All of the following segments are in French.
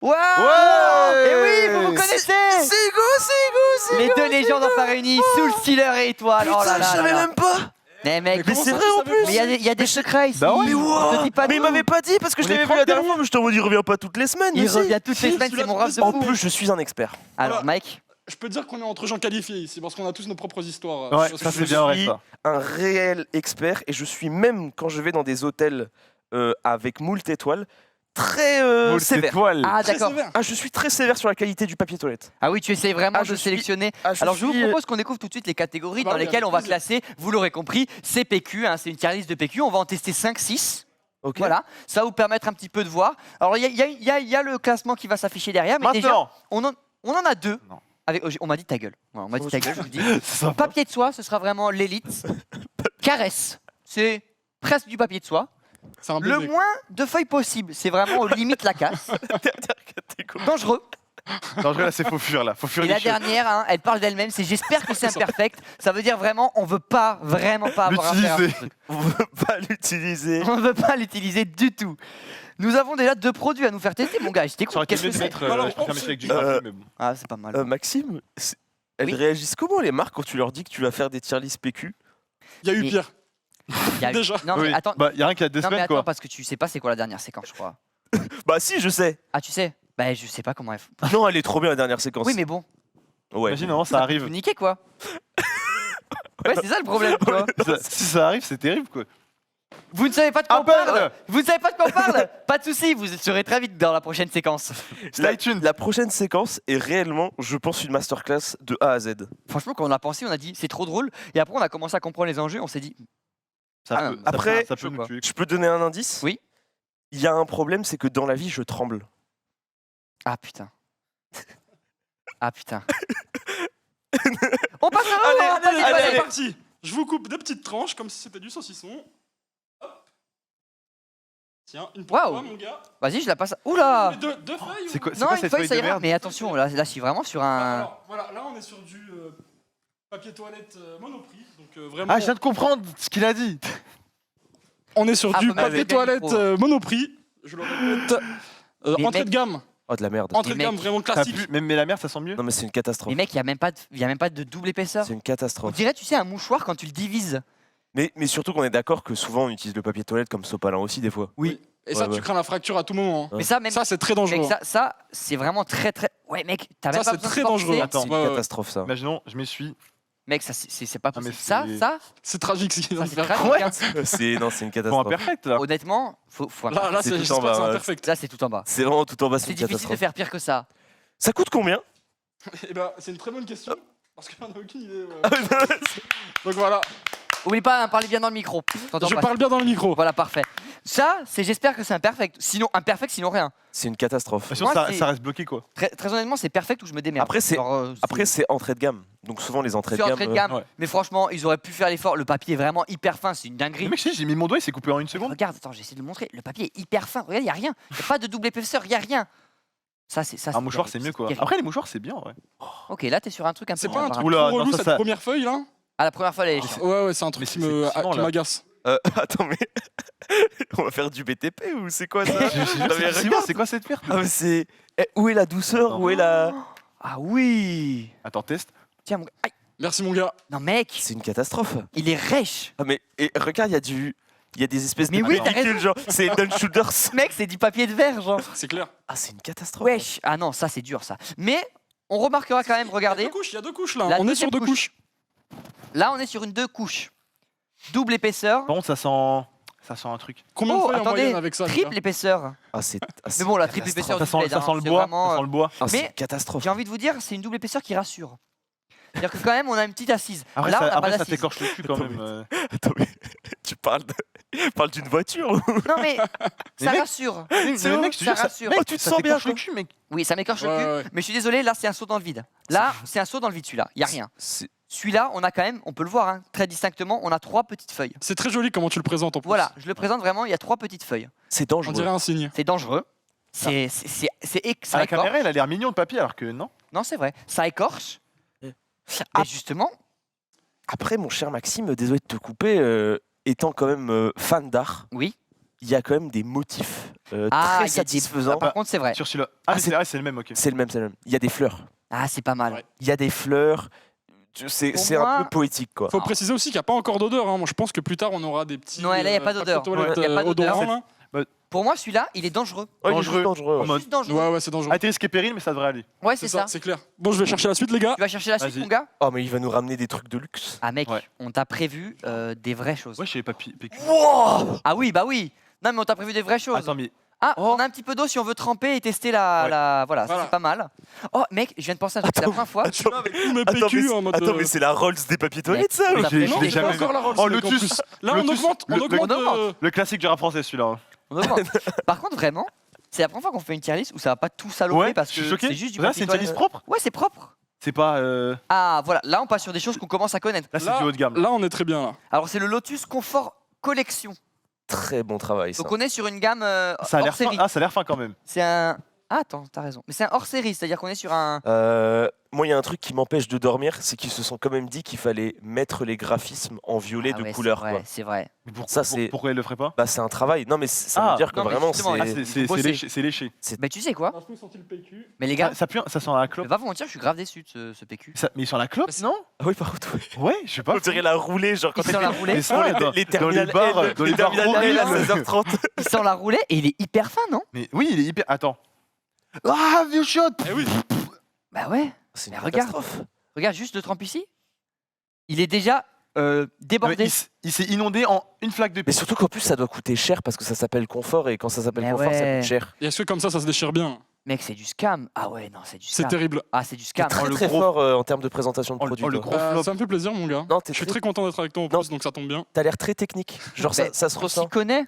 Waouh! Ouais! Et oui, vous connaissez C'est Hugo. les deux légendes enfin réunies, Soul Stealer et Étoile. Oh là Putain, là je là savais là. même pas. Mais mec, Mais c'est vrai en plus. mais il y a des secrets ici. Bah ouais. Mais On te dit pas Mais il tout. m'avait pas dit parce que je On est l'avais vu la dernière 31. fois, mais je t'en dis il revient pas toutes les semaines. Il mais si. revient toutes les Si, semaines, celui-là, c'est mon tu rêve de peux En fou. plus, je suis un expert. Alors Voilà. Mike, Je peux te dire qu'on est entre gens qualifiés ici parce qu'on a tous nos propres histoires. Ouais, sur ce ça sujet. c'est bien vrai suis ça. un réel expert et je suis même quand je vais dans des hôtels avec moult étoiles très Moult sévère. étoiles. ah Très d'accord. sévère. Ah, je suis très sévère sur la qualité du papier toilette. Ah oui, tu essayes vraiment Ah, de je suis- sélectionner. Ah, Alors je vous suis, propose qu'on découvre tout de suite les catégories Bah dans oui, lesquelles avec on va plaisir. classer, vous l'aurez compris, CPQ, hein, c'est une tier list de PQ, on va en tester 5-6. Ok. Voilà, ça va vous permettre un petit peu de voir. Alors il y a le classement qui va s'afficher derrière, mais déjà, Maintenant. on en a deux. Non. Avec, on m'a dit ta gueule. Voilà, on m'a dit ta gueule, je vous le dis. C'est sympa. Papier de soie, ce sera vraiment l'élite. Caresse, c'est presque du papier de soie. C'est un Le baiser. moins de feuilles possible, c'est vraiment limite la casse. Dernière catégorie. Dangereux. Dangereux là, c'est faux fuir là. Faut fuir Et la les cheveux. dernière, hein, elle parle d'elle-même, c'est j'espère que c'est imperfect. Ça veut dire vraiment, on veut pas, vraiment pas avoir affaire à ce L'utiliser. truc. On veut pas l'utiliser. On ne veut pas l'utiliser du tout. Nous avons déjà 2 produits à nous faire tester, mon gars. Je Ça aurait t'écoute. été Qu'est-ce mieux que de c'est mettre. Alors, Je préfère mettre avec du euh, graphe, mais bon. Ah, c'est pas mal. Maxime, elles Oui. réagissent comment les marques quand tu leur dis que tu vas faire des tier list PQ? Il y a eu Mais- pire. Il y a- déjà. Non, mais Oui. attends. Bah, y a rien qu'il y a 2 Non, mais semaines attends, quoi. parce que tu sais pas c'est quoi la dernière séquence, je crois. Bah si, je sais. Ah, tu sais Bah, je sais pas comment elle. Non, elle est trop bien la dernière séquence. Oui, mais bon. Ouais. Imagine, non, ça Vous arrive. niquez quoi. Ouais, c'est ça le problème, tu vois. Si ça arrive, c'est terrible quoi. Vous ne savez pas de quoi on Apple parle. Vous ne savez pas de quoi on parle. Pas de soucis, vous serez très vite dans la prochaine séquence. La, Stay tuned. la prochaine séquence est réellement, je pense, une masterclass de A à Z. Franchement, quand on a pensé, on a dit c'est trop drôle. Et après, on a commencé à comprendre les enjeux. On s'est dit Ça Ah, peut- ça après, peut- ça peut chaud, nous quoi. tuer. Je peux donner un indice? Oui. Il y a un problème, c'est que dans la vie, je tremble. ah putain. Ah putain. On passe à Allez, on passe allez, à- allez, allez. c'est parti. Je vous coupe 2 petites tranches comme si c'était du saucisson. Hop. Tiens, une pour Waouh. toi, mon gars. Vas-y, je la passe. Oula. 2 feuilles. C'est quoi, Non, une cette feuille, ça de ira. merde Mais attention, là, je suis vraiment sur un. Alors, voilà, là on est sur du papier toilette Monoprix. Donc vraiment, Ah, je viens de comprendre ce qu'il a dit. on est sur Ah, du faut mettre papier le toilette micro. Monoprix. Je le répète. Mais Entrée mec- de gamme. Oh, de la merde. Entrée de Mais gamme mec, vraiment Ça classique. pue. Mais la merde, ça sent mieux. Non, mais c'est une catastrophe. Mais mec, il n'y a même pas de double épaisseur. C'est une On catastrophe. dirait, tu sais, un mouchoir quand tu le divises. Mais surtout qu'on est d'accord que souvent on utilise le papier toilette comme sopalin aussi, des fois. Oui. Et ça, Ouais, ouais. tu crains la fracture à tout moment. hein. Ouais. Mais ça, même. Ça, c'est très dangereux. Mec, ça c'est vraiment très très. Ouais, mec, t'as même Ça, pas c'est besoin très de forcer. dangereux. Attends. C'est une Ouais, ouais. catastrophe, ça. Imaginons, je m'essuie. Mec, ça c'est pas Ah, mais possible. Ça, c'est- ça, C'est tragique ce qu'il vient ça de c'est faire. tragique. Ouais. hein. C'est une Pour un catastrophe. perfect là. Honnêtement, faut un- Là, C'est c'est tout j'espère en bas, que c'est ouais. imperfect. Ça, c'est tout en bas. C'est vraiment tout en bas, c'est C'est une difficile de catastrophe. faire pire que ça. Ça coûte combien? Eh ben, c'est une très bonne question. Parce qu'on n'a aucune idée. Ah, Donc voilà, Oublie pas, hein, parlez bien dans le micro. T'entends je pas. parle bien dans le micro. Voilà, parfait. Ça, c'est j'espère que c'est imperfect. Sinon, imperfect, sinon rien. C'est une catastrophe. Surtout, Moi, ça, c'est- ça reste bloqué quoi. Très honnêtement, c'est perfect ou je me démerde. Après, c'est- Genre, Après, c'est entrée de gamme. Donc souvent, les entrées de c'est gamme. entrée de gamme. ouais. Mais franchement, ils auraient pu faire l'effort. Le papier est vraiment hyper fin, c'est une Mais dinguerie. mec, je sais, j'ai mis mon doigt, il s'est coupé en une seconde. Regarde, attends, j'essaie de le montrer. Le papier est hyper fin. Regarde, il n'y a rien. Il n'y a pas de double épaisseur, il n'y a rien. Ça, c'est Un mouchoir, c'est mieux quoi. terrible. Après, les mouchoirs, c'est bien, ouais. Ok, là, t'es sur un truc un peu. C'est pas un truc Oula, trop non, relou ça, cette ça- première feuille là Ah, la première fois, elle est chiante. Ouais, ouais, c'est un truc Mais qui c'est me- effectivement, qui là. m'agace. Attends, mais. On va faire du BTP ou c'est quoi ça? Je sais Non, pas, mais c'est regarde. c'est quoi cette perte Ah, mais c'est. Où est la douceur? Non. Où est la. Ah oui. Attends, teste. Tiens, mon gars. Aïe. Merci mon gars. Non, mec, C'est une catastrophe. il est rêche. Ah, mais et regarde, il y a du. Il y a des espèces Mais de oui, t'as pellicules, raison. genre. C'est Head & Shoulders. Mec, c'est du papier de verre, genre. C'est clair. Ah, c'est une catastrophe. Wesh. Ah non, ça, c'est dur, ça. Mais on remarquera quand même, Il y regardez. a deux couches là. La On est sur deuxième 2 couches. Là, on est sur une 2 couches. Double épaisseur. Par contre, ça sent un truc. Combien de Oh, feuilles en attendez, moyenne avec ça les triple gars épaisseur. Ah, c'est. Mais bon, la triple épaisseur Ça du sent, bled, ça hein, sent le c'est bois. vraiment, Ça sent le bois. Ah, c'est Mais une catastrophe. j'ai envie de vous dire, c'est une double épaisseur qui rassure. C'est-à-dire que quand même, on a une petite assise. Après, Là, on ça, n'a pas après, ça d'assise. t'écorche le cul quand Attends, même. Attends, mais tu parles d'une voiture ou... Non, mais ça mec, rassure. Mais C'est mec, je te ça jure, ça, rassure. mec, Oh, tu te ça sens bien, t'écorche le quoi. cul, mec. Oui, ça m'écorche le Ouais, cul. ouais. Mais je suis désolé, là, c'est un saut dans le vide. Là, c'est un saut dans le vide, celui-là. Il n'y a rien. C'est- Celui-là, on a quand même, on peut le voir hein, très distinctement, on a 3 petites feuilles. C'est très joli comment tu le présentes en plus. Voilà, je le présente vraiment, il y a 3 petites feuilles. C'est On dangereux. dirait un signe. C'est dangereux. À Ça la écorche. caméra, il a l'air mignon le papier, alors que non. Non, c'est vrai. Ça écorche. Ah. Mais justement, Après, mon cher Maxime, désolé de te couper, étant quand même fan d'art, oui. il y a quand même des motifs Ah, il y très a des- satisfaisants. Par contre, c'est vrai. Sur celui-là. Ah, Ah, mais c'est- c'est le même, ok. C'est le même, c'est le même. Il y a des fleurs. Ah, c'est pas mal. Ouais. Il y a des fleurs. C'est Pour c'est moi- un peu poétique, quoi. Faut préciser aussi qu'il n'y a pas encore d'odeur. Hein. Moi, je pense que plus tard, on aura des petits. Non, là, il y a pas d'odeur. papiers toilettes, Ouais, il y a pas d'odeur. odorants, là. Pour moi, celui-là, il est dangereux. Oh, il est dangereux. juste dangereux. En ouais. mode- Juste dangereux. Ouais, ouais, c'est dangereux. Ah, t'es risqué péril, mais ça devrait aller. Ouais, c'est ça. C'est clair. Bon, je vais chercher la suite, les gars. Tu vas chercher la suite, Vas-y. mon gars? Oh, mais il va nous ramener des trucs de luxe. Ah, mec, Ouais. on t'a prévu des vraies choses. Ouais, je savais pas PQ. Wow. Ah oui, bah oui. Non, mais on t'a prévu des vraies choses. Attends, mais. Ah, Oh. on a un petit peu d'eau si on veut tremper et tester la. Ouais. Voilà, ça, Voilà. c'est pas mal. Oh, mec, je viens de penser à un truc. C'est la première fois. Je suis là avec tous mes Attends, PQ mais, en mode. attends, mais c'est la Rolls des papiers toilettes, ça. Mec, ou- ça fait- je Non, l'ai c'est jamais pas vu. encore la Rolls. Oh, mec, en Lotus. plus. Là, on Lotus. augmente. On Le- augmente. on augmente. Le classique du rap français, celui-là. On augmente. Par contre, vraiment, c'est la première fois qu'on fait une tier list où ça va pas tout saloper Ouais, parce je que suis choqué. c'est juste du Là, papier c'est une toilette. liste propre. Ouais, c'est propre. C'est pas. Ah, voilà. Là, on passe sur des choses qu'on commence à connaître. Là, c'est Là- du haut de gamme. Là, on est très bien là. Alors, c'est le Lotus Confort Collection. Très bon travail, ça. Donc, on est sur une gamme Ça a hors l'air fin. série. Ah, ça a l'air fin quand même. C'est un. Ah, attends, t'as raison. Mais c'est un hors série, c'est-à-dire qu'on est sur un. Moi, il y a un truc qui m'empêche de dormir, c'est qu'ils se sont quand même dit qu'il fallait mettre les graphismes en violet Ah de ouais, couleur. c'est vrai, Quoi. c'est vrai. Mais pour- Ça, pour- c'est- Pourquoi elle le ferait pas Bah, c'est un travail. Non, mais ça Ah. veut dire que Non, mais vraiment, justement, c'est. Ah, c'est bosser. léché. C'est léché. Mais tu sais quoi? On a tous senti le PQ. Mais les gars, Ça pue, ça sent la je vais clope. pas vous mentir, je suis grave déçu de ce PQ. Mais ils sont la clope, Bah, c'est- non Ah oui, par contre, ouais. Ouais, je sais pas. On dirait la roulée, genre quand Il sent la roulée. Mais ça, les, dans- les dans terminales les bars, L, dans les bars terminales L à horribles. 16h30. Il sent la roulée et il est hyper fin, non? Mais oui, il est hyper. Attends. Ah, vieux shot. Eh oui. Bah ouais. C'est Mais une regarde. catastrophe. Regarde juste le trempe ici. Il est déjà Non, mais débordé. il s'est inondé en une flaque de Mais surtout qu'en plus, ça doit coûter cher parce que ça s'appelle confort et quand ça s'appelle Mais confort, ça ouais. coûte cher. Et est-ce que comme ça se déchire bien? Mec, c'est du scam. Ah ouais, non, c'est du C'est scam. terrible. Ah, c'est du C'est scam. très le très gros- fort en termes de présentation de Oh, produit. le toi. gros flop. Ça me fait plaisir, mon gars. Non, t'es Je suis très- très content d'être avec toi en Non. plus, donc ça tombe bien. T'as l'air très technique. Genre, Mais ça se On ressent. s'y connaît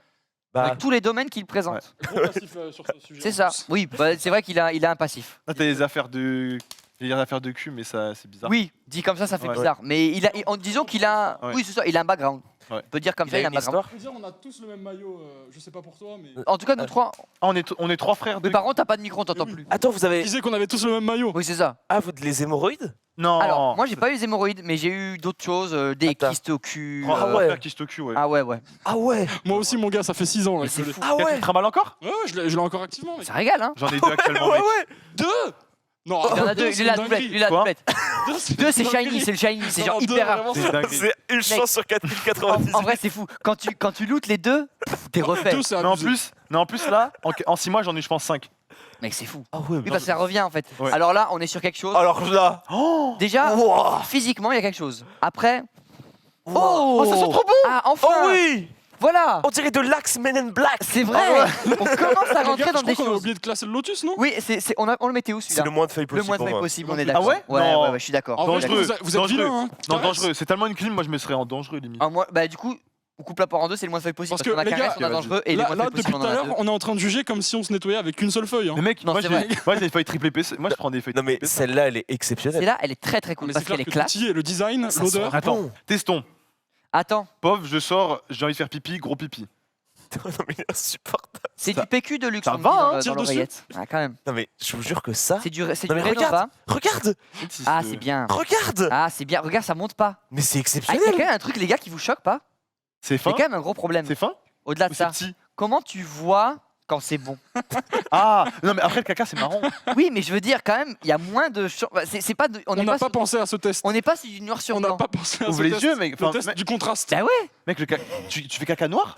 Bah, avec tous les domaines qu'il présente. Gros passif sur ce sujet. C'est ça. Oui, bah, c'est vrai qu'il a un passif. Là, t'as des affaires de. J'ai des affaires de cul, mais ça, c'est bizarre. Oui, dit comme ça fait Ouais. bizarre. Mais disons qu'il a. Ouais. Oui, c'est ça, il a un background. Ouais. On peut dire comme il ça, a il a un une background. histoire. Je veux dire, on a tous le même maillot. Je sais pas pour toi, mais. En tout cas, nous trois. Ah, on est trois frères de. Mais par contre, t'as pas de micro, on t'entend Oui. plus. Attends, vous Je avez. disais qu'on avait tous le même maillot. Oui, c'est ça. Ah, vous les hémorroïdes Non. Alors, moi, j'ai pas eu les hémorroïdes, mais j'ai eu d'autres choses, des Attends. kystes au cul. Ah ouais. ouais. Kyste au cul, ouais. Ah ouais, ouais. Ah ouais. Moi aussi, mon gars, ça fait 6 ans. Là, Mais que c'est je l'ai. fou. Ah Tu ouais. te mal encore Ouais, ouais, je l'ai encore activement. Mec. Ça régale, hein. J'en ai deux actuellement, Ouais, mec. ouais. 2 Non, Il y en a deux, c'est il est la une doublette, dinguerie. il est la Quoi doublette. Deux, Deux, c'est une shiny, dinguerie. c'est le shiny, c'est Non, genre deux, hyper rare. vraiment, C'est une dinguerie. C'est une chance sur 4090. En vrai, c'est fou. Quand tu lootes les deux, t'es refait. Deux, c'est Mais en abusé. plus, là, en 6 mois, j'en ai eu, je pense, 5. Mec, c'est fou. Ah ouais. Oui, parce que ça revient en fait. Ouais. Alors là, on est sur quelque chose. Alors là. Oh Déjà, Wow. physiquement, il y a quelque chose. Après. Oh, ça sent trop bon. Ah, enfin. Oh oui. Voilà. On dirait de l'Axe Men in Black. C'est vrai. On commence à Les rentrer gars, dans je des crois qu'on a choses. oublié de classer le Lotus, non? Oui, on le mettait où C'est celui-là le moins de feuilles Le possible. moins de pour feuilles moi. possible, on est Ah d'accord. ouais ouais, Non. ouais, je suis d'accord. En vrai, Dangereux. vous êtes vilains, hein. Non, Caresse. dangereux. C'est tellement une clim, moi, je me serais en dangereux, limite. Ah, moi, bah, du coup, on coupe la part en deux, c'est le moins de feuilles possible. Parce Parce, que, qu'on a les caresse, gars, on a dangereux et les Là, moins de là, feuilles depuis possibles, tout on à en a l'heure, deux. on est en train de juger comme si on se nettoyait avec une seule feuille. hein. Mais mec, Non, moi, c'est j'ai vrai. des feuilles triple épaisseur. Moi, je prends des feuilles Non mais triple épaisseur. celle-là, elle est exceptionnelle. Celle-là, elle est très très cool Mais parce c'est clair qu'elle est que classe. tout y est, le design, Ça l'odeur. sent Attends, bon. testons. Attends, Pauvre, je sors, j'ai envie de faire pipi, gros pipi. Non mais il est insupportable. c'est Ça- du PQ de luxe. ça on me va, dit hein, dans tire dessus. l'oreillette. Ah, quand même. Non mais je vous jure que ça. C'est du Non, mais Renova. regarde. Regarde. Ah, c'est bien. Regarde. Ah, c'est bien. Regarde, ça monte pas. Mais c'est Ah, il y a quand exceptionnel. même un truc, les gars, qui vous choque pas. C'est C'est fin. quand même un gros problème. C'est fin Au-delà ou de c'est ça, petit? comment tu vois quand c'est bon? Ah, non, mais après, le caca, c'est marrant. Oui, mais je veux dire, quand même, il y a moins de. C'est pas. On n'est n'a pas sur- pensé à ce test. On n'est pas sur du noir sur On n'a blanc. pas pensé à Ouvre ce les test. yeux, mec. Le Enfin, test mec- du contraste. Bah ouais. Mec, tu fais caca noir?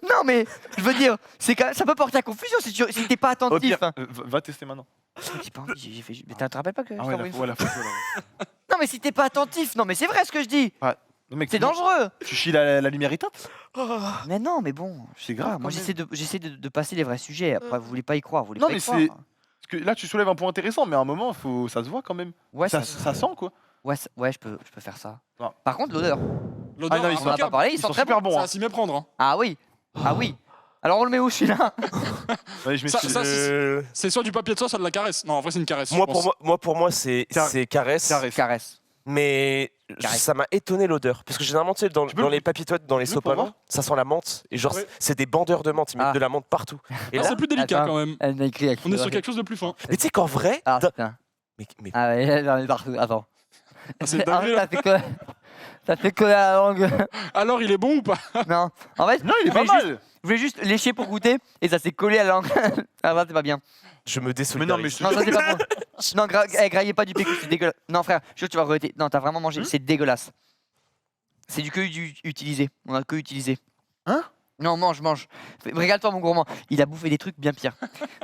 Non, mais je veux dire, c'est quand même, ça peut porter à confusion si t'es pas Au attentif. pire, va tester maintenant. J'ai pas envie, j'ai fait. Mais tu te rappelles pas que je Ah t'ai ouais, envoyé une la photo, là. Non, mais si t'es pas attentif, non, mais c'est vrai ce que je dis. Non, mec, C'est tu- dangereux. Tu chies la lumière éteinte? Mais non, mais bon. C'est grave. Moi, quand même. j'essaie de passer les vrais sujets. Après, vous voulez pas y croire. Vous voulez Non, pas y mais croire. c'est- Parce que là, tu soulèves un point intéressant, mais à un moment, ça se voit quand même. Ouais, ça sent, quoi. ouais, ouais, je peux faire ça. Non. Par contre, l'odeur. L'odeur, Ah non, ils On en a pas impeccable. parlé, ils Ils sont sont très super bons. bons. Ça hein. va s'y méprendre. hein. Ah oui. Ah oui. Alors, on le met où celui-là? Ouais, je m'excuse. Ça, Euh, C'est soit du papier de soie, soit de la caresse. Non, en vrai, c'est une caresse. Moi je pense. pour moi c'est caresse. Caresse. Caresse. Mais Caresse. ça m'a étonné l'odeur. Parce que généralement, tu sais, dans peux les le- papiers toilettes, dans les tu peux pour sopalins, voir ça sent la menthe. Et genre, Ouais. c'est des bandeurs de menthe. Ils mettent Ah. de la menthe partout. Et Ah, là, c'est plus délicat Attends. quand même. Elle m'a écrit avec On est sur quelque chose de plus fin. mais tu sais qu'en vrai. Ah dans- putain. Mais Ah ouais, j'en ai partout. Attends. Ah, c'est Ah, dingue, là. t'as fait quoi? Ça te fait coller à la langue. Alors, il est bon ou pas? Non, en fait, Non, il est je pas voulais juste- mal. je voulais juste lécher pour goûter et ça s'est collé à la langue. Ah, ça, c'est pas bien. Je me Mais désolidarise. non, mais je Non, ça, c'est pas bon. Non, graillez pas du PQ, c'est dégueulasse. Non, frère, je tu vas regretter. Non, t'as vraiment mangé, c'est dégueulasse. C'est du que utilisé. On a que utilisé. Hein? Non, mange. Régale-toi, mon gourmand. Il a bouffé des trucs bien pires.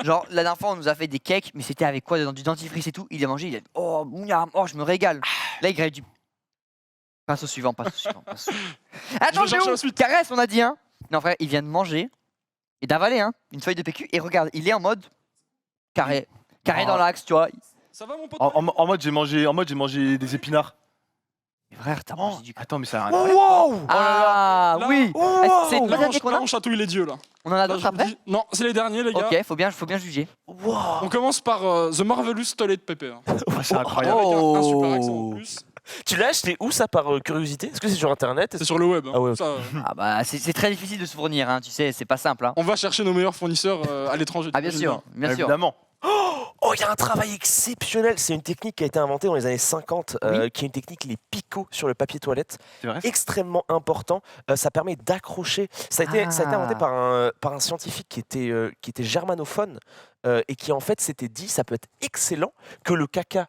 Genre, la dernière fois, on nous a fait des cakes, mais c'était avec quoi dedans? Du dentifrice et tout. Il a mangé, il a dit oh, miam, oh, je me régale. Là, il graille du. Passe au suivant. Attends, vais chercher où la suite. Caresse, on a dit, hein. Non, frère, il vient de manger et d'avaler, hein, une feuille de PQ. Et regarde, il est en mode carré dans l'axe, tu vois. Ça va, mon pote? En mode, j'ai mangé des épinards. Mais frère, t'as mangé du. Attends, mais ça a Oh, rien. wow Ah, Là. oui. Wow. C'est le Là, dernier qu'on là, a. on chatouille les dieux, là. On en a Là, d'autres je vous après. dis- Non, c'est les derniers, les gars. Ok, faut bien juger. Wow. On commence par The Marvelous Toilet Pepper. Ouais, c'est incroyable. Avec un super Oh. accent en plus. Tu l'as acheté où ça par curiosité? Est-ce que c'est sur internet? C'est sur le web. hein. Ah ouais, ok. Ça, Ah bah c'est très difficile de se fournir, hein, tu sais, c'est pas simple. Hein. on va chercher nos meilleurs fournisseurs à l'étranger. Ah bien sûr, bien sûr. Évidemment. Oh, il y a un travail exceptionnel. C'est une technique qui a été inventée dans les années 50, qui est une technique, les picots sur le papier toilette. C'est vrai. Extrêmement important. Ça permet d'accrocher. Ça a été inventé par un scientifique qui était germanophone et qui en fait s'était dit ça peut être excellent que le caca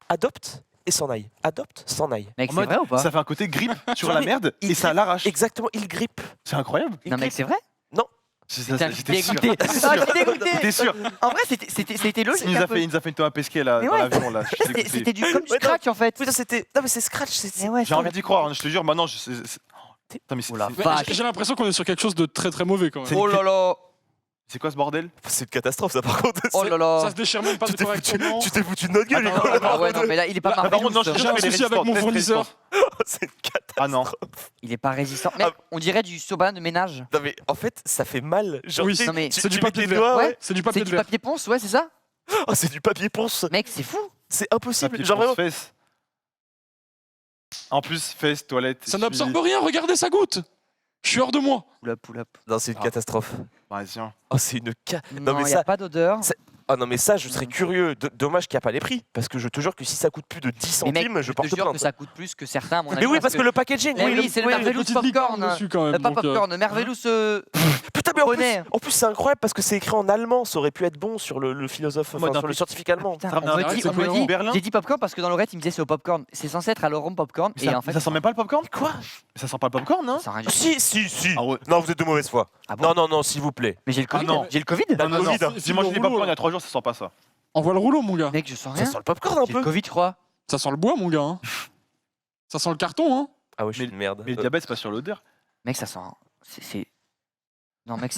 adopte et s'en aille. Adopte, s'en aille. Mec, En c'est mode, vrai ou pas? Ça fait un côté grippe sur Non, la mais merde il et ça grippe. l'arrache. Exactement, il grippe. C'est incroyable. Non mec, c'est vrai? Putain, J'étais sûr. dégoûté. Ah, j'étais dégoûté. J'étais sûr. En vrai, c'était logique. Il nous un a peu. fait une Thomas Pesquet là, Mais dans ouais. l'avion là. Je suis C'était dégoûté. c'était comme du Ouais, non. scratch en fait. Putain, c'était. Non, mais c'est Scratch. Mais ouais, J'ai envie d'y croire, hein, je te jure, maintenant. Putain, mais Oh la Mais vache. J'ai l'impression qu'on est sur quelque chose de très très mauvais quand même. Oh là là. c'est quoi ce bordel? C'est une catastrophe, ça, par contre. Oh là là. Ça se déchire même pas Tu t'es foutu, correctement. tu t'es foutu de notre gueule, Attends, Nicolas. Ah ouais, non, mais là, il est pas Par contre, non, Marvelous. J'ai un mais les souci avec mon résistantes, fournisseur. C'est une catastrophe. Ah non. Il est pas résistant. Mec, Ah. on dirait du soba de ménage. Non, mais en fait, ça fait mal. Genre, Oui, tu sais, non, mais tu- c'est tu du mets papier tes de doigts, verre. ouais. C'est du C'est papier de du verre. papier ponce, ouais, c'est ça? Oh, c'est du papier ponce. Mec, c'est fou. C'est impossible. Papier Genre ponce, vraiment. fesses. En plus, fesses, toilette. Ça n'absorbe rien, regardez, ça goûte. Je suis hors de moi. Pull up. Non, c'est une Ah. catastrophe. Parisien. Oh, c'est une Non, mais il y ça. a pas d'odeur. Ah non, mais ça, je serais curieux. Dommage qu'il n'y a pas les prix. Parce que je te jure que si ça coûte plus de 10 Mais centimes, mec, je je te porte jure plainte. que ça coûte plus que certains, à mon avis. Mais oui, parce que le packaging. Mais oui, c'est le Il y a des Marvelous petites licornes Popcorn. dessus quand même. Pas donc, popcorn, Marvelous. Putain, mais Poney. en plus c'est incroyable parce que c'est écrit en allemand. Ça aurait pu être bon sur le philosophe, Mode enfin, un sur le peu- scientifique allemand. Putain, Ça on revient me à- dit, c'est on me cohérent. dit, Berlin. j'ai dit popcorn parce que dans l'oreille, il me disait c'est au popcorn. C'est censé être à l'arôme popcorn. Mais Et ça, en fait, ça sent même pas le popcorn? Quoi? Mais ça sent pas le popcorn, non? ça sent rien du tout. Si. Ah ouais. Non, vous êtes de mauvaise foi. Ah bon Non, s'il vous plaît. Mais j'ai le Covid. non. J'ai le Covid. T'as le Covid, hein. J'ai mangé des popcorn il y a 3 jours, ça sent pas ça. Envoie le rouleau, mon gars. Mec, je sens Ça rien. sent le popcorn un J'ai le peu. Covid, je crois. Ça sent le bois, mon gars. hein. Ça sent le carton, hein. Ah ouais, je suis une merde. Mais le diabète, c'est pas sur l'odeur. Mec, ça sent. C'est. Non, mec,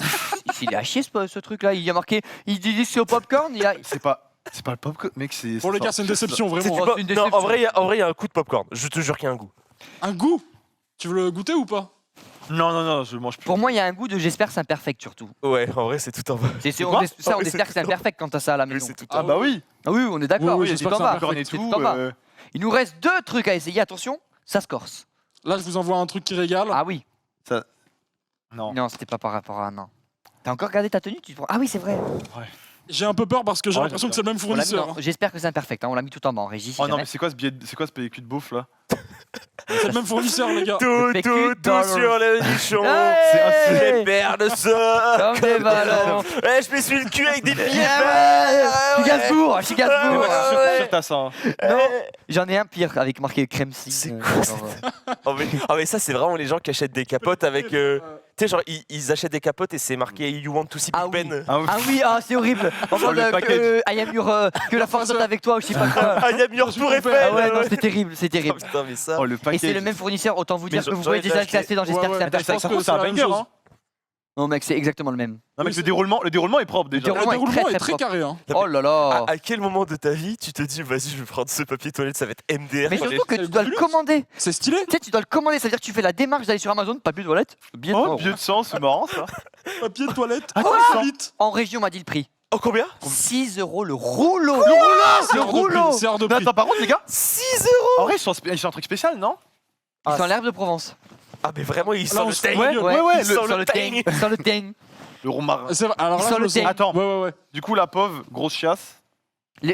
il est à chier ce truc-là. Il y a marqué. Il dit que c'est au popcorn. Il y a. C'est pas le popcorn, mec, c'est. Pour les gars, c'est une déception, C'est vraiment. du Oh, pop- c'est une Non, déception. en vrai, il y a un coup de popcorn. Je te jure qu'il y a un goût. Un goût. Tu veux le goûter ou pas? Non, je mange plus. Pour moi, il y a un goût de j'espère que c'est imperfect surtout. Ouais, en vrai, c'est tout en bas. On Ah espère oui, que c'est c'est tout en imperfect quand t'as ça à la Oui, maison. c'est tout Ah en bah oui. Ah oui, on est d'accord. Oui, c'est j'espère tout en que bas. c'est Popcorn et C'est tout. tout en bas. Il nous reste 2 trucs à essayer. Attention, ça se corse. Là, je vous envoie un truc qui régale. Ah oui. Non. Non, c'était pas par rapport à. Non. T'as encore gardé ta tenue? Ah oui, c'est vrai. J'ai un peu peur parce que j'ai Ouais, l'impression que c'est j'espère. le même On l'a mis fournisseur. dans- J'espère que c'est imperfect. Hein. On l'a mis tout en bas en régie. si Oh non, jamais. mais c'est quoi ce PQ de beauf là? C'est le même fournisseur, les gars. Tout PQ sur le nichon. Hey Les paires de ça. Comme des ballons. Ouais, je m'essuie le cul avec des pieds. Je suis Gainsbourg, je suis Gainsbourg. Sur ta ça. Non, j'en ai un pire avec marqué crème si. C'est quoi, Oh mais ça c'est vraiment les gens qui achètent des capotes avec tu sais genre ils achètent des capotes et c'est marqué You want to see Big Ah oui. Ben. Ah oui, c'est horrible. En mode le package. I am your, que la force soit avec toi ou je sais pas quoi. Ah, il y a Mior Tour Eiffel. Ah ouais, non, c'est terrible, c'est Oh, terrible. putain mais ça. Oh le Et paquet. c'est le même fournisseur, autant vous Mais dire que vous j'aurais pouvez déjà acheté- classer dans j'espère Ouais, que c'est ouais, imperfect. je pense que C'est un c'est la même banger, chose. hein. Non mec, c'est exactement le même. Non, mais le déroulement est propre déjà. Le Le déroulement déroulement est est très très carré. Hein. Oh là là. À quel moment de ta vie tu te dis vas-y je vais prendre ce papier toilette ça va être MDR. Mais surtout que tu dois le commander. C'est stylé. Tu sais, tu dois le commander, ça veut dire que tu fais la démarche d'aller sur Amazon, papier de toilette, billet de Oh, mort. vieux de sang, c'est marrant ça. Papier de toilette. Attends, Oh, ça. vite. En région, on m'a dit le prix. Oh combien 6 € le rouleau. C'est Le hors de prix, rouleau. c'est hors de Mais prix. attends, par contre, les gars, 6 €. en vrai, ils sont un truc spécial, non? Ils sont l'herbe de Provence. Ah mais vraiment il Là, sent on le se steak. fout de gueule. ouais, il sent le teigne. teigne. Sans le teigne. Le romarin. C'est vrai. Alors Ils là, sont je le le sens. thé. Attends. Ouais. Du coup, la pauvre, grosse chiasse.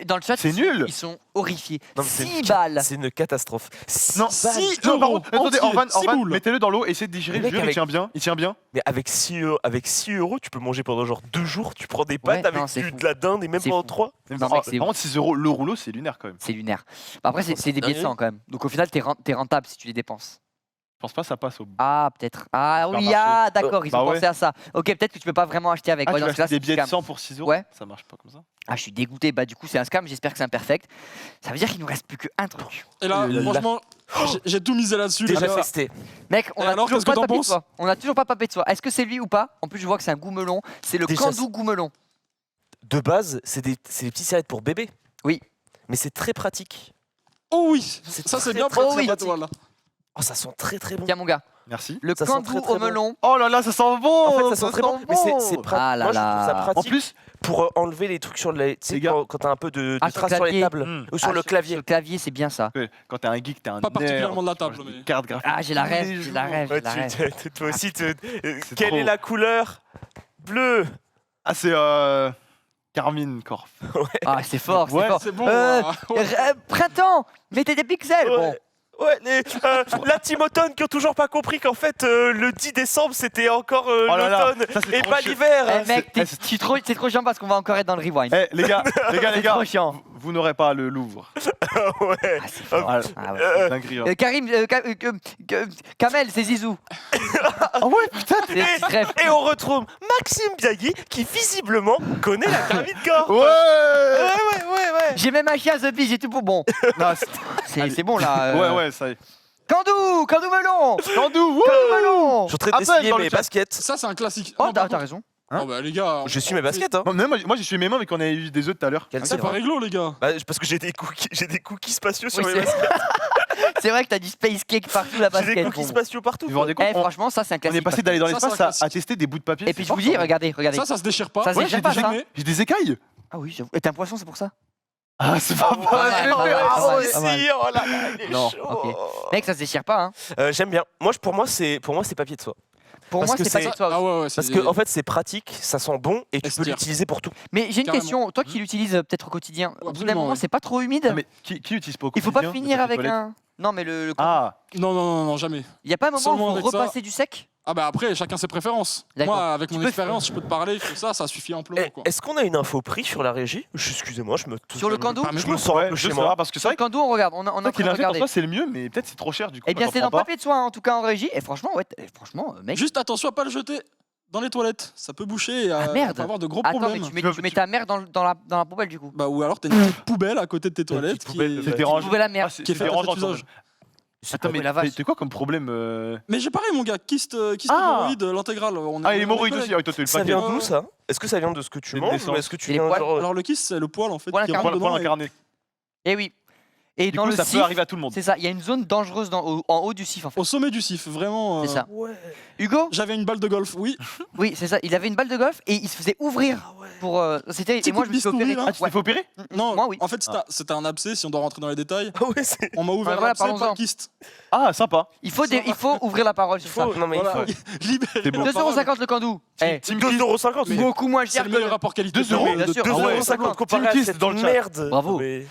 Dans le chat, C'est nul. ils sont horrifiés. Non, mais c'est 6 une balles. C'est une catastrophe. Non, Six non, par euros contre, attendez, entiers, Orvan, six boules. mettez-le dans l'eau, essayez de digérer, Le le mec jure, avec- il tient bien. Mais avec 6 €, tu peux manger pendant genre 2 jours. Tu prends des pâtes Ouais, avec non, c'est fou. de la dinde et même C'est pendant fou. 3. Non, Par mec, c'est contre, 6 euros le rouleau, c'est lunaire quand même. C'est lunaire. Bah, après, c'est des billets de sang quand même. Donc au final, t'es rentable si tu les dépenses. Je pense pas que ça passe au. Ah, peut-être. Ah oui, Supermarché. ah, d'accord, ils Bah ont ouais. pensé à ça. Ok, peut-être que tu peux pas vraiment acheter avec. Ah, Ouais, tu dans vas ce cas-là, acheter des c'est billets de du scam. 100 pour 6 euros Ouais. Ça marche pas comme ça. Ah, je suis dégoûté. Bah, du coup, c'est un scam. J'espère que c'est imperfect. Ça veut dire qu'il nous reste plus qu'un truc. Et là, Oh là là. franchement, j'ai tout misé là-dessus. les Déjà gars. festé. Mec, on Et a alors, toujours qu'est-ce pas que de t'en papier de penses soie. On a toujours pas de papier de soie. Est-ce que c'est lui ou pas? En plus, je vois que c'est un goumelon. C'est le Déjà, Kandou goumelon. De base, c'est des petites serviettes pour bébé. Oui. Mais c'est très pratique. Oh oui, C'est ça c'est très, bien très, pour très la pratique. toile. Oh, ça sent très très bon. Tiens, mon gars. Merci. Le Ça sent Kandou très, très au bon. melon. Oh là là, ça sent bon. En fait, ça sent très bon. Mais c'est pratique. Ah là Moi, je trouve ça là. pratique. En plus, Pour enlever les trucs sur les. Tu sais, Les gars. quand t'as un peu de Ah, sur le traces sur les clavier. tables. Ou sur Ah, le clavier. Sur le clavier, c'est bien ça. quand t'es un geek, t'es un Pas nerd, particulièrement de la tu table, manges des mais- cartes graphiques. Ah, j'ai la tous les rêve. J'ai la jours. rêve. Ouais, J'ai la rêve. toi aussi, quelle trop. est la couleur? Bleu. Ah, c'est Carmine Corp. Ah, c'est fort. C'est Ouais, fort. C'est bon. Ouais. Printemps, mettez des pixels. Bon. Ouais, la team automne qui ont toujours pas compris qu'en fait le 10 décembre c'était encore là là, l'automne ça, c'est et trop pas chiant. l'hiver. Eh mec, c'est trop chiant parce qu'on va encore être dans le rewind. Eh, les gars, C'est trop chiant. vous n'aurez pas le Louvre. Ouais. Ah, c'est fort. Ah, Ah, ouais. dinguerie, hein. Karim, Kamel, c'est Zizou. Ah ouais, putain, C'est des petits rêves. Et on retrouve Maxime Biagui qui visiblement connaît la Carmine Corp. ouais. Ouais. J'ai même un chien, The Bee, j'ai tout pour bon. Non, C'est bon là. ouais, ça y est. Kandou melon. Kandou, wouh. Kandou melon. Je suis en train de Appelle dessiner dans le mes chat. baskets. Ça c'est un classique. Oh, Non, par t'as contre- raison. Hein Oh bah les gars. Je suis mes baskets hein. Non, moi j'ai suivi mes mains mais qu'on avait eu des œufs tout à l'heure. Quel C'est pas réglo les gars. Bah, parce que j'ai des cookies spatiaux sur Oui, mes c'est- baskets. C'est vrai que t'as du space cake partout la J'ai des basket. cookies Bon. spatiaux partout. Vous vous rendez compte, Eh, franchement, ça c'est un on est classique. passé d'aller dans Ça, l'espace c'est un à classique. tester des bouts de papier. Et puis c'est je vous fort, dis, quand même. regardez. Ça se déchire pas. Ça se Ouais, déchire j'ai pas, des ça. Mais J'ai des écailles. Ah oui, j'avoue. Et t'es un poisson, c'est pour ça? Ah, c'est pas Ah, vrai. ouais, Ah, ouais, moi ouais, ouais, aussi, ouais. oh là là, il est Non, chaud. ok. Mec, ça se déchire pas, hein. J'aime bien. Pour moi, c'est papier de soie. Pour Parce moi, que c'est pas c'est- ça que toi. Ah ouais, ouais. Parce que en fait, c'est pratique, ça sent bon et tu peux Estire. l'utiliser pour tout. Mais j'ai une Carrément. question. Toi qui l'utilises peut-être au quotidien, au bout d'un Absolument, moment, ouais. c'est pas trop humide? Non, mais qui utilise pas au Il faut pas quotidien, le finir papier avec toilette un. Non, mais le. Ah, Non, jamais. Il y a pas un moment Seulement où il avec faut ça. repasser du sec? Ah bah après, chacun ses préférences. D'accord. Moi, avec Tu mon peux- expérience, je peux te parler que ça suffit amplement quoi. Est-ce qu'on a une info prix sur la régie Excusez-moi, je me. Sur le Kandou? Ah, mais Je me sens un ouais, peu je chez sais moi. pas, parce que c'est Sur vrai le Kandou, on regarde. On est en que train qu'il de invite en regarder. soi, c'est le mieux, mais peut-être c'est trop cher du coup. Eh bien, moi, c'est j'en dans prends pas. papier de soie, en tout cas en régie. Et franchement, ouais, franchement, mec. Juste attention à pas le jeter dans les toilettes. Ça peut boucher et Ah, merde. on peut avoir de gros Attends, mais problèmes. tu mets ta mère dans la poubelle du coup. Bah ou alors t'as une petite poubelle à côté de tes toilettes petite poubelle, qui C'est est... dérangeant. Poubelle à merde. Ah, c'est qui est c'est fait à dérangeant cet quand usage. même. Attends, mais la vache. c'est quoi comme problème Mais j'ai pareil mon gars, kyste Ah. hémorroïde, l'intégrale. On Ah, est- il est on hémorroïde collègues. aussi. Ah, toi, t'as eu le Ça paquet. vient d'où ça Est-ce que ça vient de ce que tu Des manges naissances. ou est-ce que tu Et les viens poils genre Alors le kyste c'est le poil en fait Poil qui incarné. rentre Poil dedans et- incarné. Eh oui. Et Du dans coup, le ça peut sif, arriver à tout le monde. c'est ça. Il y a une zone dangereuse en haut du sif en fait. au sommet du sif, vraiment. C'est ça. Ouais. Hugo? J'avais une balle de golf, oui. Oui, c'est ça. Il avait une balle de golf et il se faisait ouvrir pour. C'était. Petit Et moi, coup je me suis de bistouri, opéré. là. Ah, tu t'es fait opérer Non, Moi, oui. en fait c'était un abcès, si on doit rentrer dans les détails. Ah ouais, c'est. On m'a ouvert Ouais, voilà, l'abcès, pas parlons-en. le kyste. Ah, sympa. Il faut ouvrir la parole sur ça. Non mais il Voilà. faut. Libérez C'est beau. la parole. 2,50€ le Kandou. Eh, Team 2,50 €. beaucoup moins C'est cher le que. meilleur rapport qualité. 2 euros, bien sûr. 2,50 Ah ouais. € comparé Team à Kiss cette dans le chat. merde. Bravo. Mais-